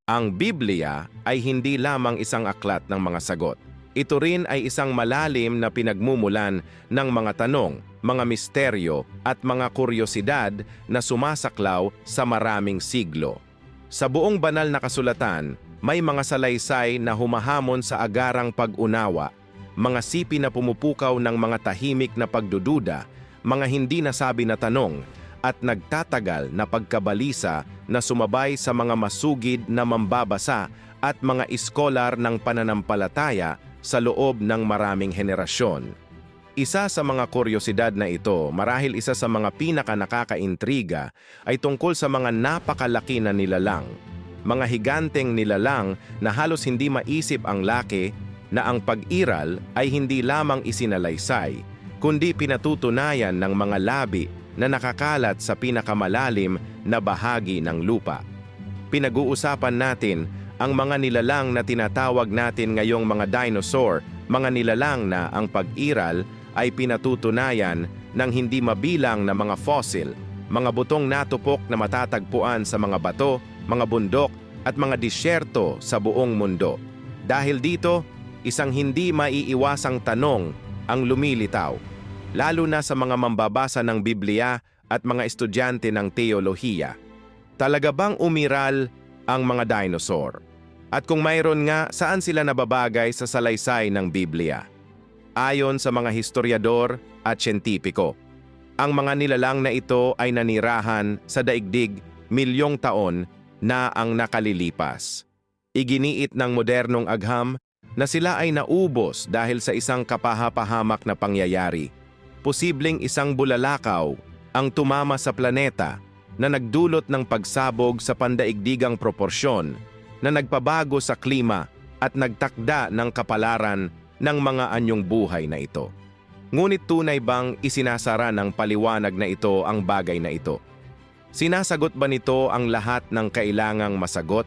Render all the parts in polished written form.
Ang Biblia ay hindi lamang isang aklat ng mga sagot. Ito rin ay isang malalim na pinagmumulan ng mga tanong, mga misteryo at mga kuryosidad na sumasaklaw sa maraming siglo. Sa buong banal na kasulatan, may mga salaysay na humahamon sa agarang pag-unawa, mga sipi na pumupukaw ng mga tahimik na pagdududa, mga hindi nasabi na tanong, at nagtatagal na pagkabalisa na sumabay sa mga masugid na mambabasa at mga iskolar ng pananampalataya sa loob ng maraming henerasyon. Isa sa mga kuryosidad na ito, marahil isa sa mga pinaka-nakakaintriga, ay tungkol sa mga napakalaki na nilalang. Mga higanteng nilalang na halos hindi maisip ang laki na ang pag-iral ay hindi lamang isinalaysay, kundi pinatutunayan ng mga labi na nakakalat sa pinakamalalim na bahagi ng lupa. Pinag-uusapan natin ang mga nilalang na tinatawag natin ngayong mga dinosaur, mga nilalang na ang pag-iral ay pinatutunayan ng hindi mabilang na mga fossil, mga butong natupok na matatagpuan sa mga bato, mga bundok at mga disyerto sa buong mundo. Dahil dito, isang hindi maiiwasang tanong ang lumilitaw, lalo na sa mga mambabasa ng Biblia at mga estudyante ng teolohiya. Talaga bang umiral ang mga dinosaur? At kung mayroon nga, saan sila nababagay sa salaysay ng Biblia? Ayon sa mga historiador at siyentipiko, ang mga nilalang na ito ay nanirahan sa daigdig milyong taon na ang nakalilipas. Iginiit ng modernong agham na sila ay naubos dahil sa isang kapahapahamak na pangyayari. Posibleng isang bulalakaw ang tumama sa planeta na nagdulot ng pagsabog sa pandaigdigang proporsyon na nagpabago sa klima at nagtakda ng kapalaran ng mga anyong buhay na ito. Ngunit tunay bang isinasara ng paliwanag na ito ang bagay na ito? Sinasagot ba nito ang lahat ng kailangang masagot?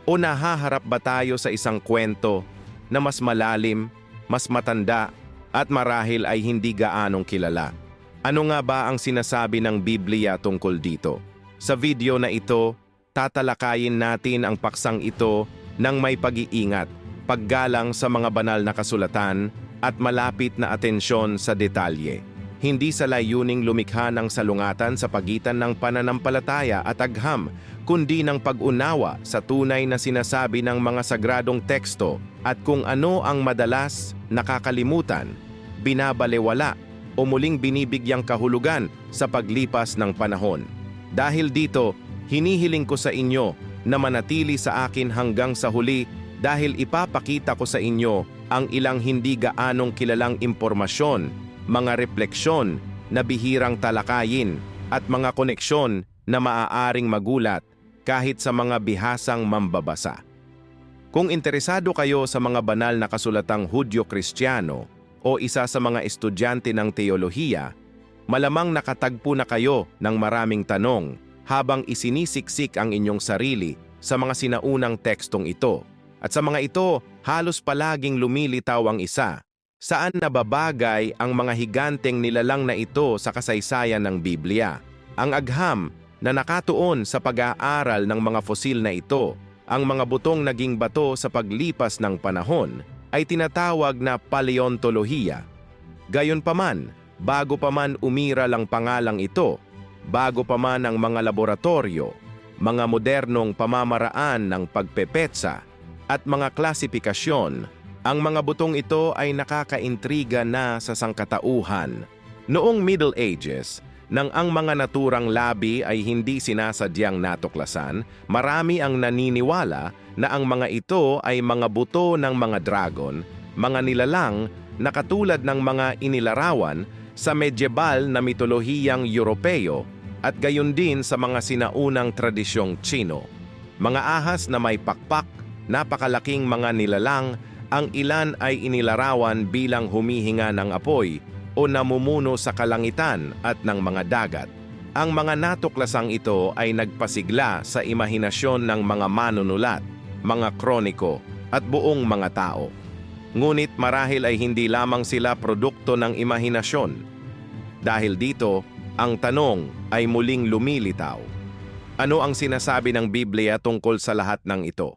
O nahaharap ba tayo sa isang kwento na mas malalim, mas matanda, at marahil ay hindi gaanong kilala? Ano nga ba ang sinasabi ng Biblia tungkol dito? Sa video na ito, tatalakayin natin ang paksang ito ng may pag-iingat, paggalang sa mga banal na kasulatan at malapit na atensyon sa detalye. Hindi sa layuning lumikha ng salungatan sa pagitan ng pananampalataya at agham, kundi ng pag-unawa sa tunay na sinasabi ng mga sagradong teksto at kung ano ang madalas nakakalimutan, binabalewala o muling binibigyang kahulugan sa paglipas ng panahon. Dahil dito, hinihiling ko sa inyo na manatili sa akin hanggang sa huli dahil ipapakita ko sa inyo ang ilang hindi gaanong kilalang impormasyon, mga refleksyon na bihirang talakayin at mga koneksyon na maaaring magulat kahit sa mga bihasang mambabasa. Kung interesado kayo sa mga banal na kasulatang Hudyo-Kristiyano o isa sa mga estudyante ng teolohiya, malamang nakatagpo na kayo ng maraming tanong habang isinisiksik ang inyong sarili sa mga sinaunang tekstong ito. At sa mga ito, halos palaging lumilitaw ang isa. Saan nababagay ang mga higanteng nilalang na ito sa kasaysayan ng Biblia? Ang agham na nakatuon sa pag-aaral ng mga fosil na ito, ang mga butong naging bato sa paglipas ng panahon, ay tinatawag na paleontolohiya. Gayunpaman, bago pa man umiral ang pangalang ito, bago pa man ang mga laboratorio, mga modernong pamamaraan ng pagpepetsa, at mga klasifikasyon, ang mga butong ito ay nakakaintriga na sa sangkatauhan. Noong Middle Ages, nang ang mga naturang labi ay hindi sinasadyang natuklasan, marami ang naniniwala na ang mga ito ay mga buto ng mga dragon, mga nilalang na katulad ng mga inilarawan sa medyebal na mitolohiyang Europeo at gayon din sa mga sinaunang tradisyong Tsino. Mga ahas na may pakpak, napakalaking mga nilalang, ang ilan ay inilarawan bilang humihinga ng apoy o namumuno sa kalangitan at ng mga dagat. Ang mga natuklasang ito ay nagpasigla sa imahinasyon ng mga manunulat, mga kroniko at buong mga tao. Ngunit marahil ay hindi lamang sila produkto ng imahinasyon. Dahil dito, ang tanong ay muling lumilitaw. Ano ang sinasabi ng Biblia tungkol sa lahat ng ito?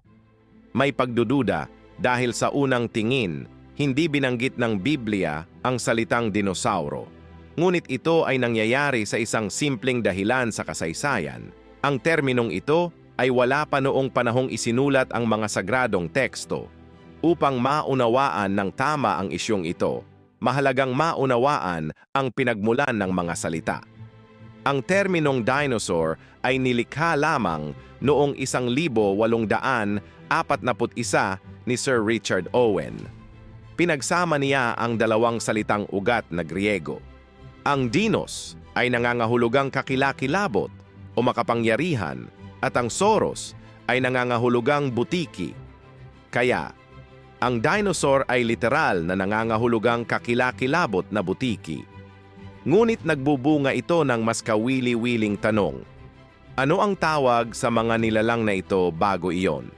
May pagdududa dahil sa unang tingin, hindi binanggit ng Biblia ang salitang dinosauro. Ngunit ito ay nangyayari sa isang simpleng dahilan sa kasaysayan. Ang terminong ito ay wala pa noong panahong isinulat ang mga sagradong teksto. Upang maunawaan ng tama ang isyong ito, mahalagang maunawaan ang pinagmulan ng mga salita. Ang terminong dinosaur ay nilikha lamang noong 1841 ni Sir Richard Owen. Pinagsama niya ang dalawang salitang ugat na Griego. Ang dinos ay nangangahulugang kakilakilabot o makapangyarihan at ang sauros ay nangangahulugang butiki. Kaya, ang dinosaur ay literal na nangangahulugang kakilakilabot na butiki. Ngunit nagbubunga ito ng mas kawili-wiling tanong. Ano ang tawag sa mga nilalang na ito bago iyon?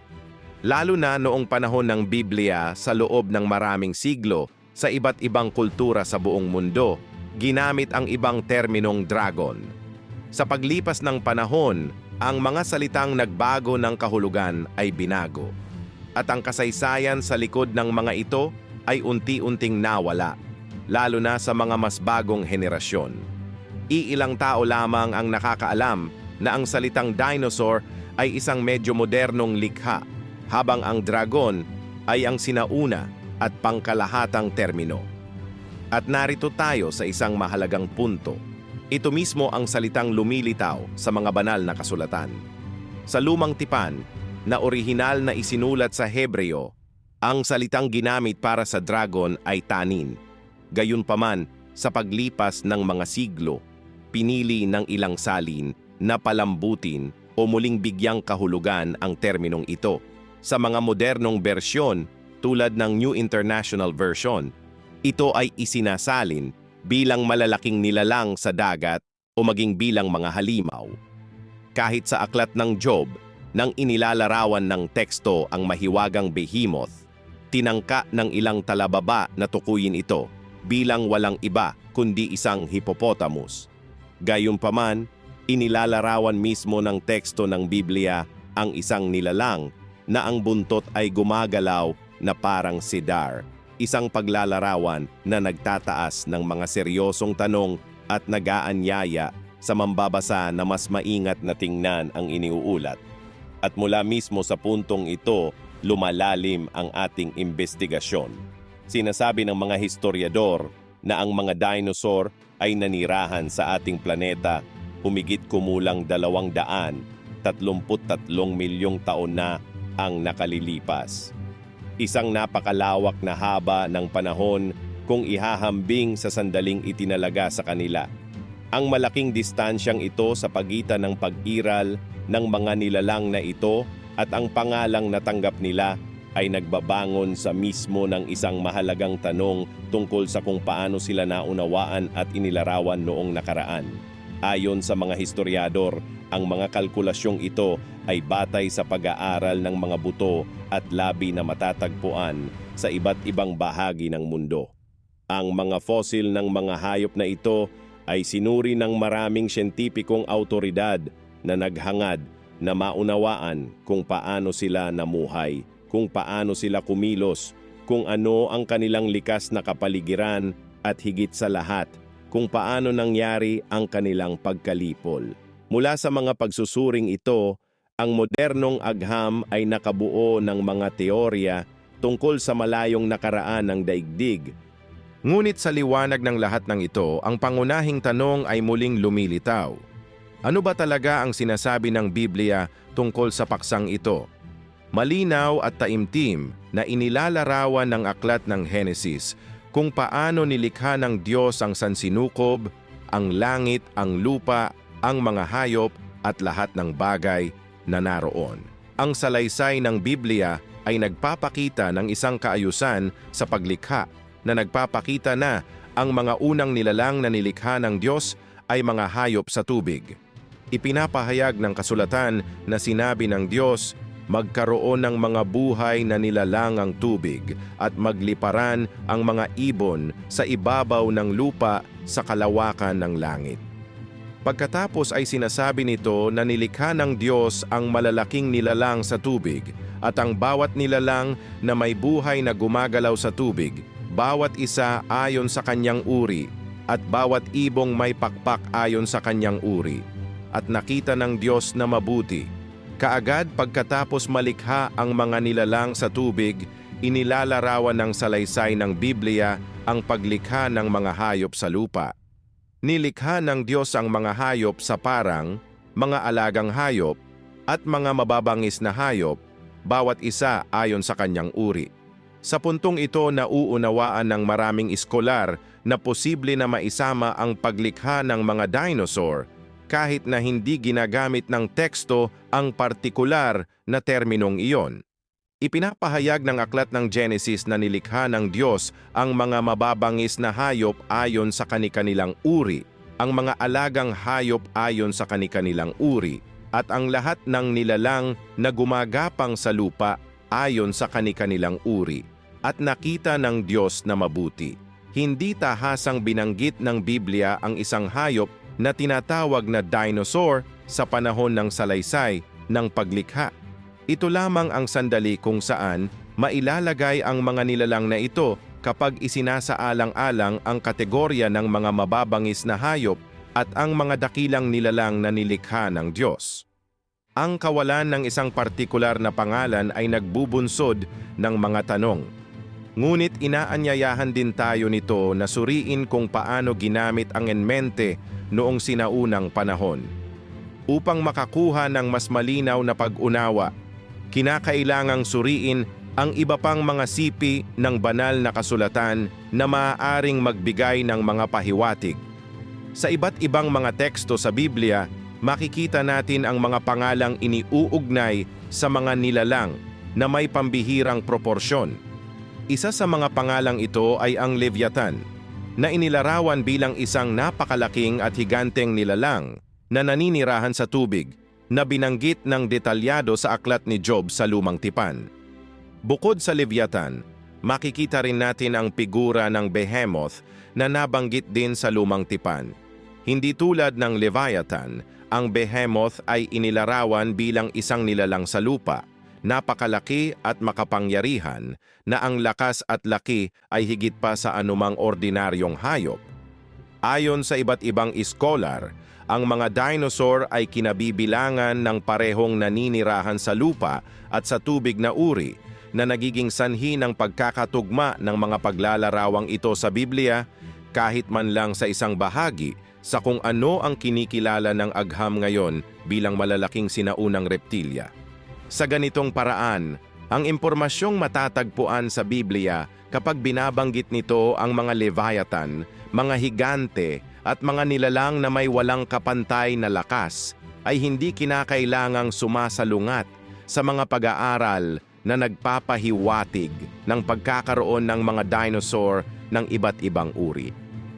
Lalo na noong panahon ng Biblia sa loob ng maraming siglo sa iba't ibang kultura sa buong mundo, ginamit ang ibang terminong dragon. Sa paglipas ng panahon, ang mga salitang nagbago ng kahulugan ay binago. At ang kasaysayan sa likod ng mga ito ay unti-unting nawala, lalo na sa mga mas bagong henerasyon. Iilang tao lamang ang nakakaalam na ang salitang dinosaur ay isang medyo modernong likha, habang ang dragon ay ang sinauna at pangkalahatang termino. At narito tayo sa isang mahalagang punto. Ito mismo ang salitang lumilitaw sa mga banal na kasulatan. Sa lumang tipan, na orihinal na isinulat sa Hebreo, ang salitang ginamit para sa dragon ay tanin. Gayunpaman, sa paglipas ng mga siglo, pinili ng ilang salin na palambutin o muling bigyang kahulugan ang terminong ito. Sa mga modernong bersyon, tulad ng New International Version, ito ay isinasalin bilang malalaking nilalang sa dagat o maging bilang mga halimaw. Kahit sa aklat ng Job, nang inilalarawan ng teksto ang mahiwagang behemoth, tinangka ng ilang talababa na tukuyin ito bilang walang iba kundi isang hippopotamus. Gayunpaman, inilalarawan mismo ng teksto ng Biblia ang isang nilalang na ang buntot ay gumagalaw na parang cedar. Isang paglalarawan na nagtataas ng mga seryosong tanong at nag-aanyaya sa mambabasa na mas maingat na tingnan ang iniuulat. At mula mismo sa puntong ito, lumalalim ang ating investigasyon. Sinasabi ng mga historiador na ang mga dinosaur ay nanirahan sa ating planeta humigit kumulang 233 milyong taon na ang nakalilipas. Isang napakalawak na haba ng panahon kung ihahambing sa sandaling itinalaga sa kanila. Ang malaking distansyang ito sa pagitan ng pag-iral ng mga nilalang na ito at ang pangalang natanggap nila ay nagbabangon sa mismo ng isang mahalagang tanong tungkol sa kung paano sila naunawaan at inilarawan noong nakaraan. Ayon sa mga historiador, ang mga kalkulasyong ito ay batay sa pag-aaral ng mga buto at labi na matatagpuan sa iba't ibang bahagi ng mundo. Ang mga fossil ng mga hayop na ito ay sinuri ng maraming siyentipikong autoridad na naghangad na maunawaan kung paano sila namuhay, kung paano sila kumilos, kung ano ang kanilang likas na kapaligiran at higit sa lahat, kung paano nangyari ang kanilang pagkalipol. Mula sa mga pagsusuring ito, ang modernong agham ay nakabuo ng mga teorya tungkol sa malayong nakaraan ng daigdig. Ngunit sa liwanag ng lahat ng ito, ang pangunahing tanong ay muling lumilitaw. Ano ba talaga ang sinasabi ng Biblia tungkol sa paksang ito? Malinaw at taimtim na inilalarawan ng aklat ng Henesis kung paano nilikha ng Diyos ang sansinukob, ang langit, ang lupa, ang mga hayop at lahat ng bagay na naroon. Ang salaysay ng Biblia ay nagpapakita ng isang kaayusan sa paglikha na nagpapakita na ang mga unang nilalang na nilikha ng Diyos ay mga hayop sa tubig. Ipinapahayag ng kasulatan na sinabi ng Diyos, magkaroon ng mga buhay na nilalang ang tubig at magliparan ang mga ibon sa ibabaw ng lupa sa kalawakan ng langit. Pagkatapos ay sinasabi nito na nilikha ng Diyos ang malalaking nilalang sa tubig at ang bawat nilalang na may buhay na gumagalaw sa tubig, bawat isa ayon sa kanyang uri at bawat ibong may pakpak ayon sa kanyang uri. At nakita ng Diyos na mabuti. Kaagad pagkatapos malikha ang mga nilalang sa tubig, inilalarawan ng salaysay ng Biblia ang paglikha ng mga hayop sa lupa. Nilikha ng Diyos ang mga hayop sa parang, mga alagang hayop, at mga mababangis na hayop, bawat isa ayon sa kanyang uri. Sa puntong ito nauunawaan ng maraming iskolar na posible na maisama ang paglikha ng mga dinosaur kahit na hindi ginagamit ng teksto ang partikular na terminong iyon. Ipinapahayag ng aklat ng Genesis na nilikha ng Diyos ang mga mababangis na hayop ayon sa kani-kanilang uri, ang mga alagang hayop ayon sa kani-kanilang uri, at ang lahat ng nilalang na gumagapang sa lupa ayon sa kani-kanilang uri. At nakita ng Diyos na mabuti. Hindi tahasang binanggit ng Biblia ang isang hayop na tinatawag na dinosaur sa panahon ng salaysay ng paglikha. Ito lamang ang sandali kung saan mailalagay ang mga nilalang na ito kapag isinasaalang-alang ang kategorya ng mga mababangis na hayop at ang mga dakilang nilalang na nilikha ng Diyos. Ang kawalan ng isang partikular na pangalan ay nagbubunsod ng mga tanong. Ngunit inaanyayahan din tayo nito na suriin kung paano ginamit ang enmente noong sinaunang panahon. Upang makakuha ng mas malinaw na pag-unawa, kinakailangang suriin ang iba pang mga sipi ng banal na kasulatan na maaaring magbigay ng mga pahiwatig. Sa iba't ibang mga teksto sa Biblia, makikita natin ang mga pangalang iniuugnay sa mga nilalang na may pambihirang proporsyon. Isa sa mga pangalang ito ay ang Leviathan, na inilarawan bilang isang napakalaking at higanteng nilalang na naninirahan sa tubig, na binanggit ng detalyado sa aklat ni Job sa Lumang Tipan. Bukod sa Leviathan, makikita rin natin ang figura ng Behemoth na nabanggit din sa Lumang Tipan. Hindi tulad ng Leviathan, ang Behemoth ay inilarawan bilang isang nilalang sa lupa, napakalaki at makapangyarihan, na ang lakas at laki ay higit pa sa anumang ordinaryong hayop. Ayon sa iba't ibang iskolar, ang mga dinosaur ay kinabibilangan ng parehong naninirahan sa lupa at sa tubig na uri na nagiging sanhi ng pagkakatugma ng mga paglalarawang ito sa Biblia kahit man lang sa isang bahagi sa kung ano ang kinikilala ng agham ngayon bilang malalaking sinaunang reptilya. Sa ganitong paraan, ang impormasyong matatagpuan sa Biblia kapag binabanggit nito ang mga Leviathan, mga higante, at mga nilalang na may walang kapantay na lakas ay hindi kinakailangang sumasalungat sa mga pag-aaral na nagpapahiwatig ng pagkakaroon ng mga dinosaur ng iba't ibang uri.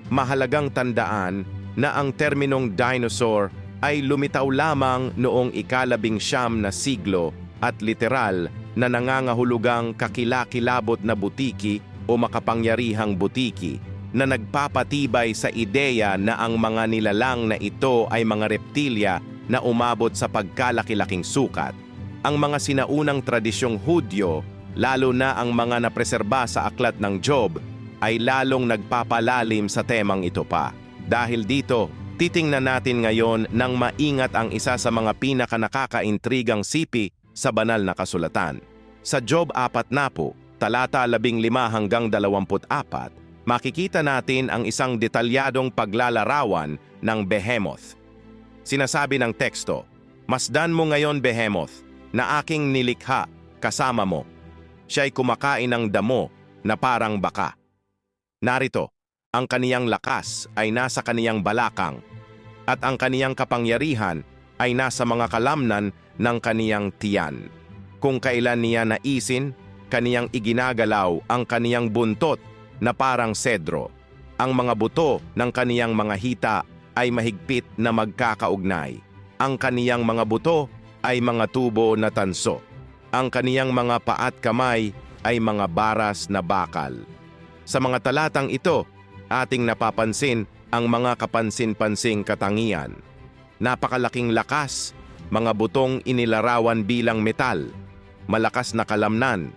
Mahalagang tandaan na ang terminong dinosaur ay lumitaw lamang noong ika-19 na siglo at literal na nangangahulugang kakilakilabot na butiki o makapangyarihang butiki, na nagpapatibay sa ideya na ang mga nilalang na ito ay mga reptilya na umabot sa pagkalaki-laking sukat. Ang mga sinaunang tradisyong Hudyo, lalo na ang mga napreserba sa aklat ng Job, ay lalong nagpapalalim sa temang ito pa. Dahil dito, titingnan natin ngayon ng maingat ang isa sa mga pinakanakakaintrigang sipi sa banal na kasulatan. Sa Job 40, talata 15 hanggang 24, makikita natin ang isang detalyadong paglalarawan ng Behemoth. Sinasabi ng teksto, "Masdan mo ngayon, Behemoth, na aking nilikha kasama mo. Siya'y kumakain ng damo na parang baka. Narito, ang kaniyang lakas ay nasa kaniyang balakang, at ang kaniyang kapangyarihan ay nasa mga kalamnan ng kaniyang tiyan. Kung kailan niya naisin, kaniyang iginagalaw ang kaniyang buntot na parang sedro. Ang mga buto ng kaniyang mga hita ay mahigpit na magkakaugnay. Ang kaniyang mga buto ay mga tubo na tanso. Ang kaniyang mga paat kamay ay mga baras na bakal." Sa mga talatang ito, ating napapansin ang mga kapansin-pansing katangian. napakalaking lakas, mga butong inilarawan bilang metal, malakas na kalamnan,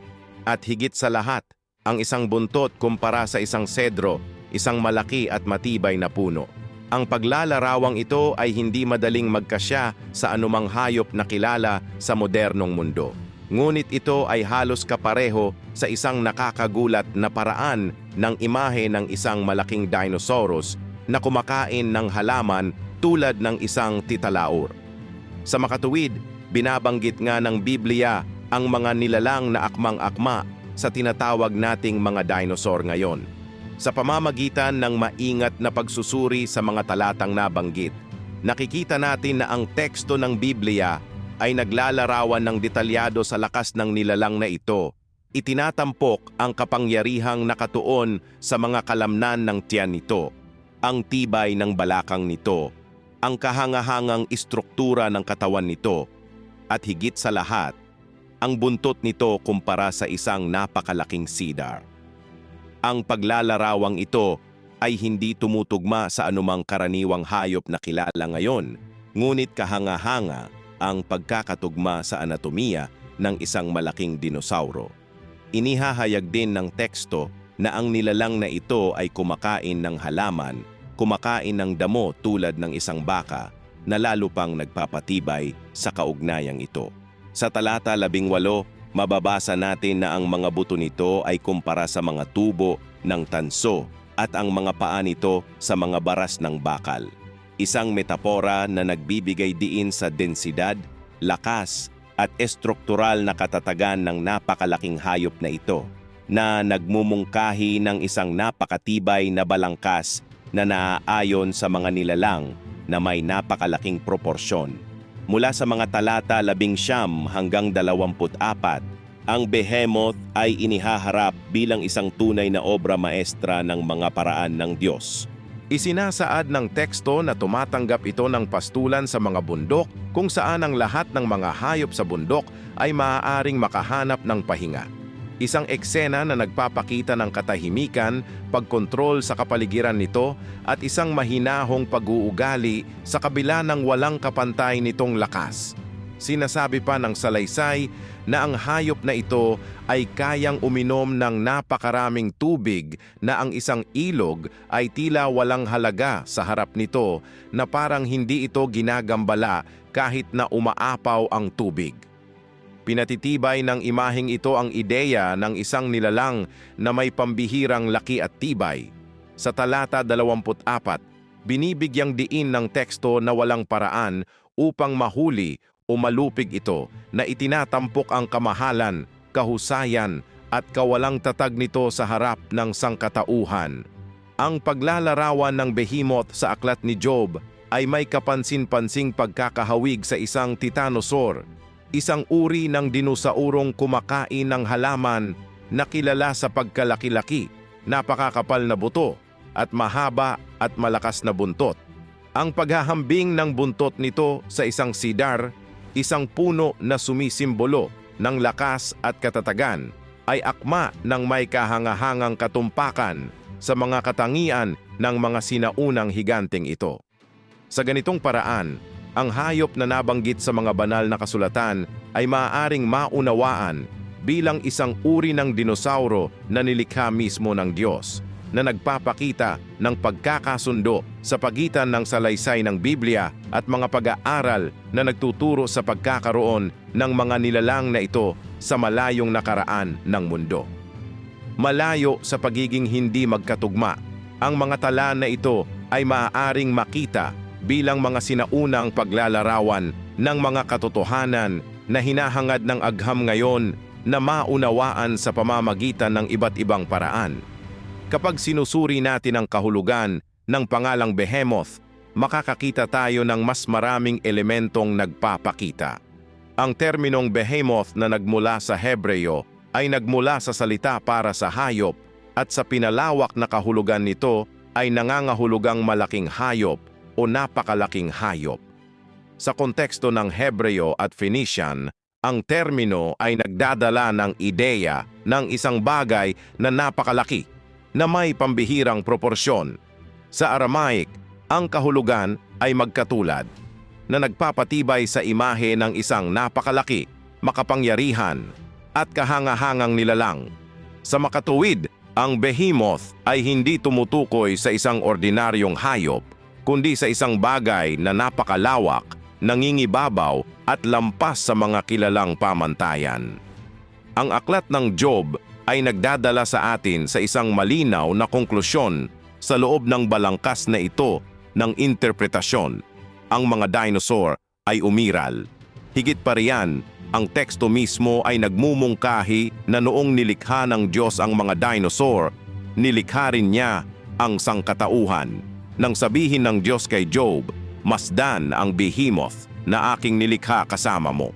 at higit sa lahat, ang isang buntot kumpara sa isang sedro, isang malaki at matibay na puno. Ang paglalarawang ito ay hindi madaling magkasya sa anumang hayop na kilala sa modernong mundo. Ngunit ito ay halos kapareho sa isang nakakagulat na paraan ng imahe ng isang malaking dinosaurus na kumakain ng halaman tulad ng isang titalaor. Sa makatuwid, binabanggit nga ng Biblia ang mga nilalang na akmang-akma sa tinatawag nating mga dinosaur ngayon. Sa pamamagitan ng maingat na pagsusuri sa mga talatang nabanggit, nakikita natin na ang teksto ng Biblia ay naglalarawan ng detalyado sa lakas ng nilalang na ito. Itinatampok ang kapangyarihang nakatuon sa mga kalamnan ng tiyan nito, ang tibay ng balakang nito, ang kahangahangang istruktura ng katawan nito, at higit sa lahat, ang buntot nito kumpara sa isang napakalaking cedar. Ang paglalarawang ito ay hindi tumutugma sa anumang karaniwang hayop na kilala ngayon, ngunit kahanga-hanga ang pagkakatugma sa anatomiya ng isang malaking dinosauro. Inihahayag din ng teksto na ang nilalang na ito ay kumakain ng halaman, kumakain ng damo tulad ng isang baka, na lalo pang nagpapatibay sa kaugnayang ito. Sa talata 18, mababasa natin na ang mga buto nito ay kumpara sa mga tubo ng tanso at ang mga paa nito sa mga baras ng bakal. Isang metapora na nagbibigay diin sa densidad, lakas at estruktural na katatagan ng napakalaking hayop na ito, na nagmumungkahi ng isang napakatibay na balangkas na naaayon sa mga nilalang na may napakalaking proporsyon. Mula sa mga talata 19 hanggang 24, ang Behemoth ay inihaharap bilang isang tunay na obra maestra ng mga paraan ng Diyos. Isinasaad ng teksto na tumatanggap ito ng pastulan sa mga bundok kung saan ang lahat ng mga hayop sa bundok ay maaaring makahanap ng pahinga. Isang eksena na nagpapakita ng katahimikan, pagkontrol sa kapaligiran nito at isang mahinahong pag-uugali sa kabila ng walang kapantay nitong lakas. Sinasabi pa ng salaysay na ang hayop na ito ay kayang uminom ng napakaraming tubig na ang isang ilog ay tila walang halaga sa harap nito, na parang hindi ito ginagambala kahit na umaapaw ang tubig. Pinatitibay ng imaheng ito ang ideya ng isang nilalang na may pambihirang laki at tibay. Sa talata 24, binibigyang diin ng teksto na walang paraan upang mahuli o malupig ito, na itinatampok ang kamahalan, kahusayan at kawalang tatag nito sa harap ng sangkatauhan. Ang paglalarawan ng Behemoth sa aklat ni Job ay may kapansin-pansing pagkakahawig sa isang titanosaur, isang uri ng dinosaurong kumakain ng halaman na kilala sa pagkalaki-laki, napakakapal na buto, at mahaba at malakas na buntot. Ang paghahambing ng buntot nito sa isang cedar, isang puno na sumisimbolo ng lakas at katatagan, ay akma ng may kahangahangang katumpakan sa mga katangian ng mga sinaunang higanteng ito. Sa ganitong paraan, ang hayop na nabanggit sa mga banal na kasulatan ay maaaring maunawaan bilang isang uri ng dinosauro na nilikha mismo ng Diyos, na nagpapakita ng pagkakasundo sa pagitan ng salaysay ng Biblia at mga pag-aaral na nagtuturo sa pagkakaroon ng mga nilalang na ito sa malayong nakaraan ng mundo. Malayo sa pagiging hindi magkatugma, ang mga tala na ito ay maaaring makita bilang mga sinaunang paglalarawan ng mga katotohanan na hinahangad ng agham ngayon na maunawaan sa pamamagitan ng iba't ibang paraan. Kapag sinusuri natin ang kahulugan ng pangalang Behemoth, makakakita tayo ng mas maraming elementong nagpapakita. Ang terminong Behemoth na nagmula sa Hebreo ay nagmula sa salita para sa hayop, at sa pinalawak na kahulugan nito ay nangangahulugang malaking hayop o napakalaking hayop. Sa konteksto ng Hebreo at Phoenician, ang termino ay nagdadala ng ideya ng isang bagay na napakalaki, na may pambihirang proporsyon. Sa Aramaic, ang kahulugan ay magkatulad. na nagpapatibay sa imahe ng isang napakalaki, makapangyarihan, at kahangahangang nilalang. Sa makatuwid, ang behemoth ay hindi tumutukoy sa isang ordinaryong hayop, kundi sa isang bagay na napakalawak, nangingibabaw at lampas sa mga kilalang pamantayan. Ang aklat ng Job ay nagdadala sa atin sa isang malinaw na konklusyon sa loob ng balangkas na ito ng interpretasyon. Ang mga dinosaur ay umiral. Higit pa riyan, ang teksto mismo ay nagmumungkahi na noong nilikha ng Diyos ang mga dinosaur, nilikha rin niya ang sangkatauhan. Nang sabihin ng Diyos kay Job, masdan ang behemoth na aking nilikha kasama mo.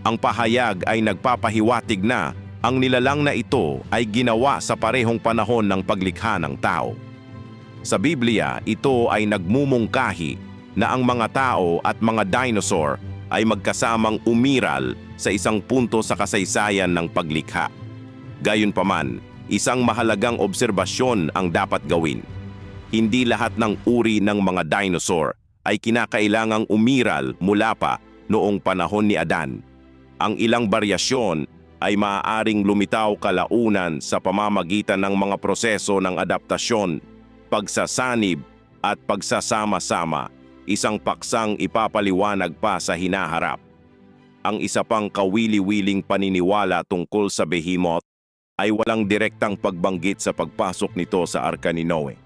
Ang pahayag ay nagpapahiwatig na ang nilalang na ito ay ginawa sa parehong panahon ng paglikha ng tao. Sa Biblia, ito ay nagmumungkahi na ang mga tao at mga dinosaur ay magkasamang umiral sa isang punto sa kasaysayan ng paglikha. Gayunpaman, isang mahalagang obserbasyon ang dapat gawin. Hindi lahat ng uri ng mga dinosaur ay kinakailangang umiral mula pa noong panahon ni Adan. Ang ilang baryasyon ay maaaring lumitaw kalaunan sa pamamagitan ng mga proseso ng adaptasyon, pagsasanib at pagsasama-sama, isang paksang ipapaliwanag pa sa hinaharap. Ang isa pang kawili-wiling paniniwala tungkol sa behemoth ay walang direktang pagbanggit sa pagpasok nito sa arka ni Noe.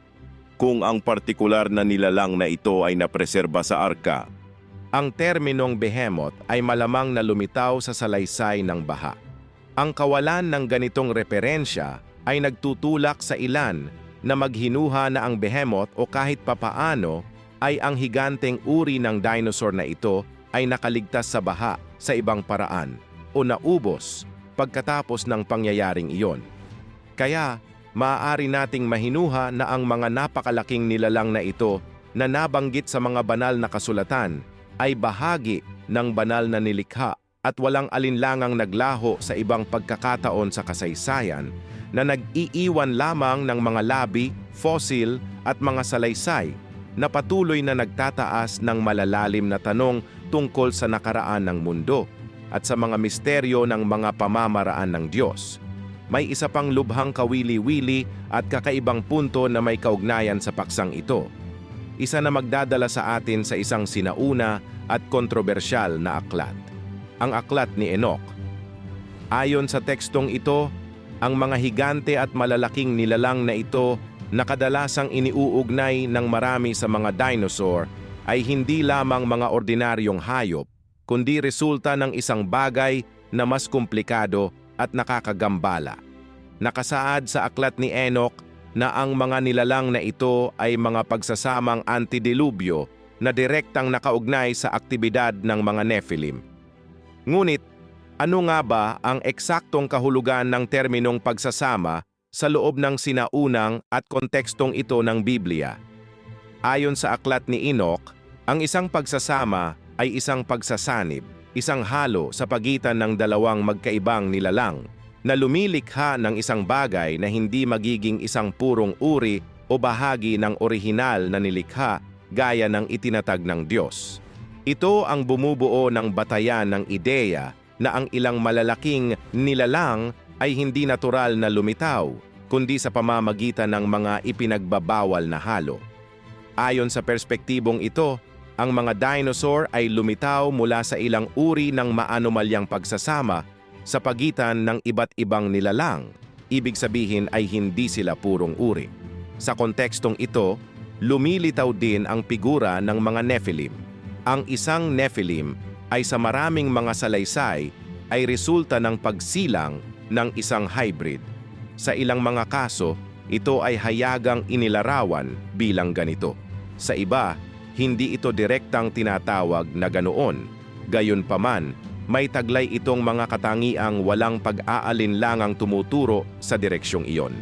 Kung ang partikular na nilalang na ito ay napreserba sa arka, ang terminong behemoth ay malamang na lumitaw sa salaysay ng baha. Ang kawalan ng ganitong referensya ay nagtutulak sa ilan na maghinuha na ang behemoth o kahit papaano ay ang higanteng uri ng dinosaur na ito ay nakaligtas sa baha sa ibang paraan o naubos pagkatapos ng pangyayaring iyon. Kaya, maaari nating mahinuha na ang mga napakalaking nilalang na ito na nabanggit sa mga banal na kasulatan ay bahagi ng banal na nilikha at walang alinlangang naglaho sa ibang pagkakataon sa kasaysayan na nag-iiwan lamang ng mga labi, fossil at mga salaysay na patuloy na nagtataas ng malalalim na tanong tungkol sa nakaraan ng mundo at sa mga misteryo ng mga pamamaraan ng Diyos. May isa pang lubhang kawili-wili at kakaibang punto na may kaugnayan sa paksang ito. Isa na magdadala sa atin sa isang sinauna at kontrobersyal na aklat. Ang aklat ni Enoch. Ayon sa tekstong ito, ang mga higante at malalaking nilalang na ito na kadalasang iniuugnay ng marami sa mga dinosaur ay hindi lamang mga ordinaryong hayop, kundi resulta ng isang bagay na mas komplikado at nakakagambala. Nakasaad sa aklat ni Enoch na ang mga nilalang na ito ay mga pagsasamang antidilubyo na direktang nakaugnay sa aktibidad ng mga Nephilim. Ngunit, ano nga ba ang eksaktong kahulugan ng terminong pagsasama sa loob ng sinaunang at kontekstong ito ng Biblia? Ayon sa aklat ni Enoch, ang isang pagsasama ay isang pagsasanib, isang halo sa pagitan ng dalawang magkaibang nilalang na lumilikha ng isang bagay na hindi magiging isang purong uri o bahagi ng orihinal na nilikha gaya ng itinatag ng Diyos. Ito ang bumubuo ng batayan ng ideya na ang ilang malalaking nilalang ay hindi natural na lumitaw, kundi sa pamamagitan ng mga ipinagbabawal na halo. Ayon sa perspektibong ito, ang mga dinosaur ay lumitaw mula sa ilang uri ng maanomalyang pagsasama sa pagitan ng iba't ibang nilalang. Ibig sabihin ay hindi sila purong uri. Sa kontekstong ito, lumilitaw din ang figura ng mga Nephilim. Ang isang Nephilim ay sa maraming mga salaysay ay resulta ng pagsilang ng isang hybrid. Sa ilang mga kaso, ito ay hayagang inilarawan bilang ganito. Sa iba, hindi ito direktang tinatawag na ganoon. Gayunpaman, may taglay itong mga katangiang walang pag-aalinlangang tumuturo sa direksyong iyon.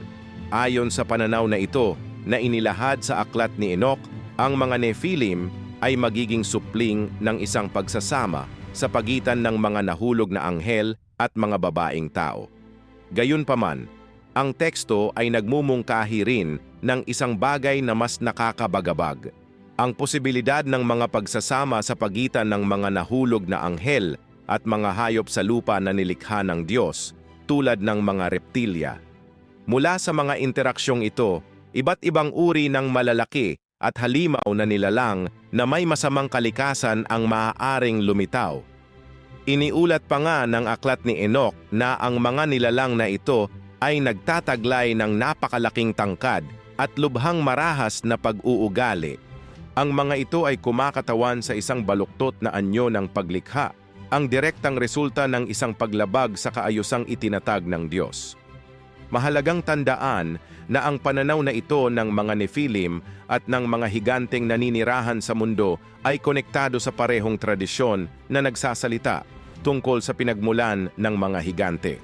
Ayon sa pananaw na ito na inilahad sa aklat ni Enoch, ang mga Nephilim ay magiging supling ng isang pagsasama sa pagitan ng mga nahulog na anghel at mga babaeng tao. Gayunpaman, ang teksto ay nagmumungkahi rin ng isang bagay na mas nakakabagabag. Ang posibilidad ng mga pagsasama sa pagitan ng mga nahulog na anghel at mga hayop sa lupa na nilikha ng Diyos, tulad ng mga reptilya. Mula sa mga interaksyong ito, iba't ibang uri ng malalaki at halimaw na nilalang na may masamang kalikasan ang maaaring lumitaw. Iniulat pa nga ng aklat ni Enoch na ang mga nilalang na ito ay nagtataglay ng napakalaking tangkad at lubhang marahas na pag-uugali. Ang mga ito ay kumakatawan sa isang baluktot na anyo ng paglikha, ang direktang resulta ng isang paglabag sa kaayusang itinatag ng Diyos. Mahalagang tandaan na ang pananaw na ito ng mga Nephilim at ng mga higanteng naninirahan sa mundo ay konektado sa parehong tradisyon na nagsasalita tungkol sa pinagmulan ng mga higante.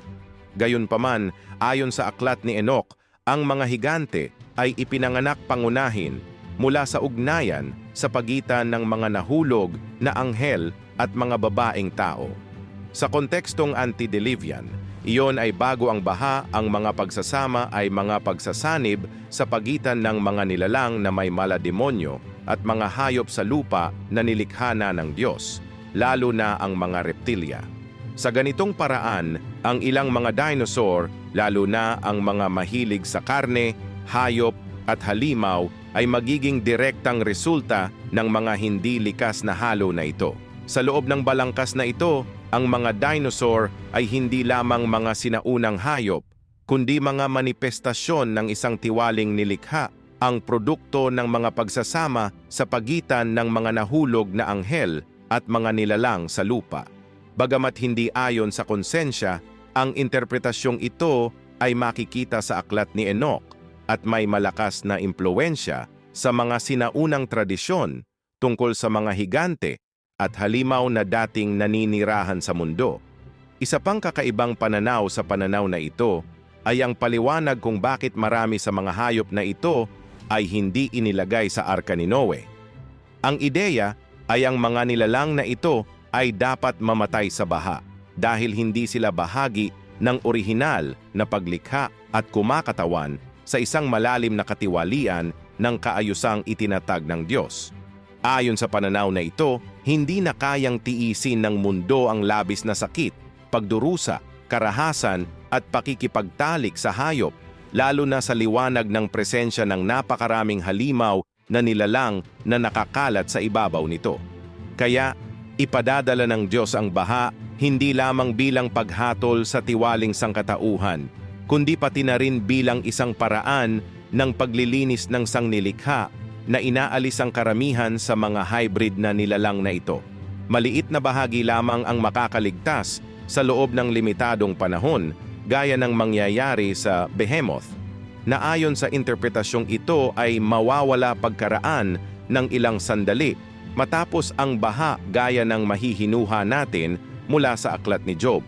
Gayunpaman, ayon sa aklat ni Enoch, ang mga higante ay ipinanganak pangunahin mula sa ugnayan sa pagitan ng mga nahulog na anghel at mga babaeng tao. Sa kontekstong antediluvian, iyon ay bago ang baha, ang mga pagsasama ay mga pagsasanib sa pagitan ng mga nilalang na may malademonyo at mga hayop sa lupa na nilikha na ng Diyos, lalo na ang mga reptilya. Sa ganitong paraan, ang ilang mga dinosaur, lalo na ang mga mahilig sa karne, hayop at halimaw, ay magiging direktang resulta ng mga hindi likas na halo na ito. Sa loob ng balangkas na ito, ang mga dinosaur ay hindi lamang mga sinaunang hayop, kundi mga manifestasyon ng isang tiwaling nilikha, ang produkto ng mga pagsasama sa pagitan ng mga nahulog na anghel at mga nilalang sa lupa. Bagamat hindi ayon sa konsensya, ang interpretasyong ito ay makikita sa aklat ni Enoch at may malakas na impluwensya sa mga sinaunang tradisyon tungkol sa mga higante at halimaw na dating naninirahan sa mundo. Isa pang kakaibang pananaw sa pananaw na ito ay ang paliwanag kung bakit marami sa mga hayop na ito ay hindi inilagay sa Arka ni Noe. Ang ideya ay ang mga nilalang na ito ay dapat mamatay sa baha dahil hindi sila bahagi ng orihinal na paglikha at kumakatawan sa isang malalim na katiwalian ng kaayusang itinatag ng Diyos. Ayon sa pananaw na ito, hindi na kayang tiisin ng mundo ang labis na sakit, pagdurusa, karahasan at pakikipagtalik sa hayop, lalo na sa liwanag ng presensya ng napakaraming halimaw na nilalang na nakakalat sa ibabaw nito. Kaya, ipadadala ng Diyos ang baha hindi lamang bilang paghatol sa tiwaling sangkatauhan, kundi pati na rin bilang isang paraan ng paglilinis ng sangnilikha na inaalis ang karamihan sa mga hybrid na nilalang na ito. Maliit na bahagi lamang ang makakaligtas sa loob ng limitadong panahon, gaya ng mangyayari sa Behemoth, na ayon sa interpretasyong ito ay mawawala pagkaraan ng ilang sandali matapos ang baha gaya ng mahihinuha natin mula sa aklat ni Job.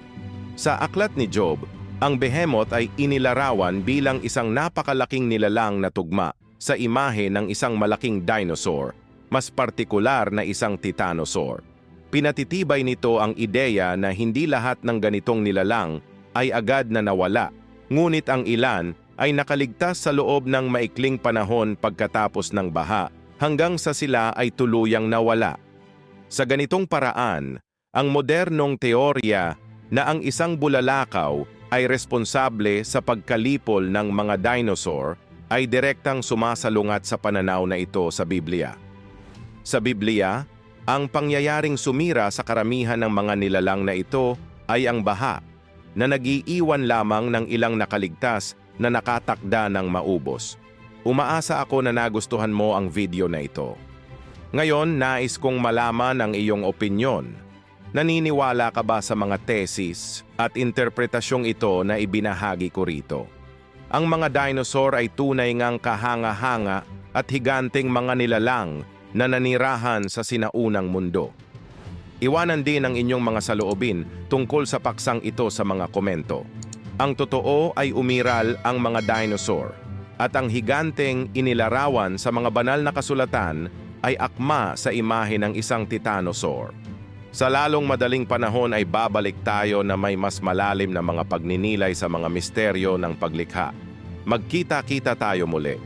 Sa aklat ni Job, ang Behemoth ay inilarawan bilang isang napakalaking nilalang na tugma sa imahe ng isang malaking dinosaur, mas partikular na isang titanosaur. Pinatitibay nito ang ideya na hindi lahat ng ganitong nilalang ay agad na nawala, ngunit ang ilan ay nakaligtas sa loob ng maikling panahon pagkatapos ng baha hanggang sa sila ay tuluyang nawala. Sa ganitong paraan, ang modernong teorya na ang isang bulalakaw ay responsable sa pagkalipol ng mga dinosaur ay direktang sumasalungat sa pananaw na ito sa Biblia. Sa Biblia, ang pangyayaring sumira sa karamihan ng mga nilalang na ito ay ang baha, na nag-iiwan lamang ng ilang nakaligtas na nakatakda ng maubos. Umaasa ako na nagustuhan mo ang video na ito. Ngayon, nais kong malaman ang iyong opinyon. Naniniwala ka ba sa mga tesis at interpretasyong ito na ibinahagi ko rito? Ang mga dinosaur ay tunay ngang kahanga-hanga at higanteng mga nilalang na nanirahan sa sinaunang mundo. Iwanan din ang inyong mga saloobin tungkol sa paksang ito sa mga komento. Ang totoo ay umiral ang mga dinosaur at ang higanteng inilarawan sa mga banal na kasulatan ay akma sa imahe ng isang titanosaur. Sa lalong madaling panahon ay babalik tayo na may mas malalim na mga pagninilay sa mga misteryo ng paglikha. Magkita-kita tayo muli.